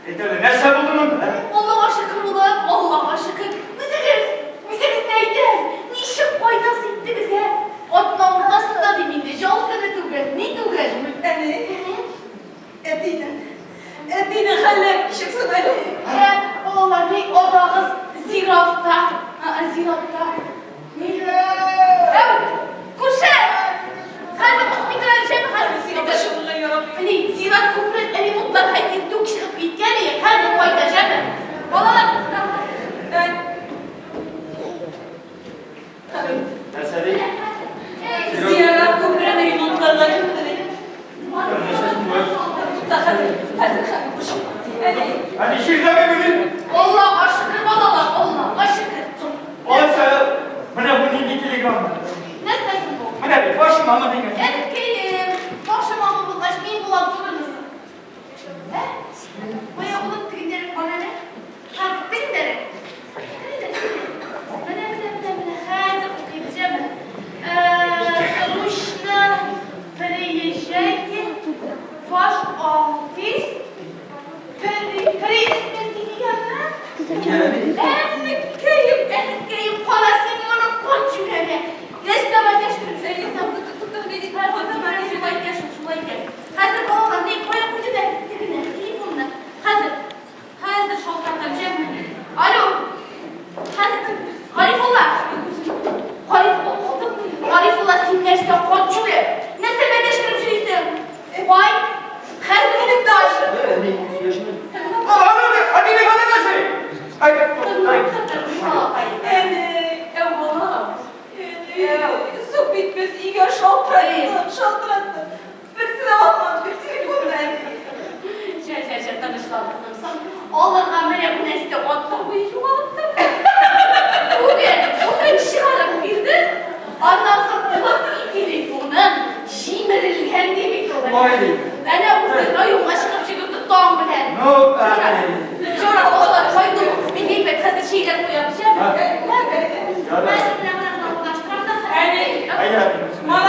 Edele ne sen buldun onu? Allah'a şükür ulan, Allah'a şükür. Bizimiz neydi? Ne işin faydası etti bize? Atma ortasında deminde, jalgını tuğun, ne tuğun? Etine halle çıksın öyle. Oğlan ne odağız ziratta. Ziratta. Kurşe! Hadi bak bir tane şey mi? Hadi ziratta. Başımıza yarabbim. Hani zirat kupret evi mutlaka yeddi kişilik bitken ya. Hadi paylaşacağım ben. Oğlan. Ben... Ne sen değil? Ziyaret kupren remontlarla gittim. Hani şirde mi bugün? Allah'a şükür balalar, Allah'a şükür. Oysa bana bunun dikili kalmadı. Ne istersin bu? Bana bir başım ama dinle. Erkeğim, başıma bu kaçmayı bulandırır mısın? He? Baya bulup tüylerim bana ne? Ha, benim derim. Hadi okuyabileceğim. Sonuçta переезжайте ваш офис. Erkeğim parasını bana koçum hele. Restama geçtim. Söyleyeyim tuttum beni telefonda ben şuraya geçtim şuraya geçtim. Hazır oğlan ne koyup ucu da dibine telefonla. Hazır. Hazır şokatlar Cem. Alo. Hazır. Arifullah. Arifullah sinirleşti koçum hele. Ne sebedeştirim şey istiyorum. Vay. Hazır gidip de aşırı. Hadi ne kadar nasıl? Ay. Su bitmez, Igor şaltırattı. Birisini almadı, birisini bulmadı. Tanışalım. Allah'ım beni bu nesli otla bu işi alıp da. Bugün çıkarıp girdi. Ondan sonra bu telefonun şimdirilgen diye bir Vay. Ben uzun ayım aşkım çıkıp doğum bile. No, Sonra oğlan koydum. Bileyim ben kazı şeyler koyacağım. Ben de bana ulaştıram da. Yani, hayır. bana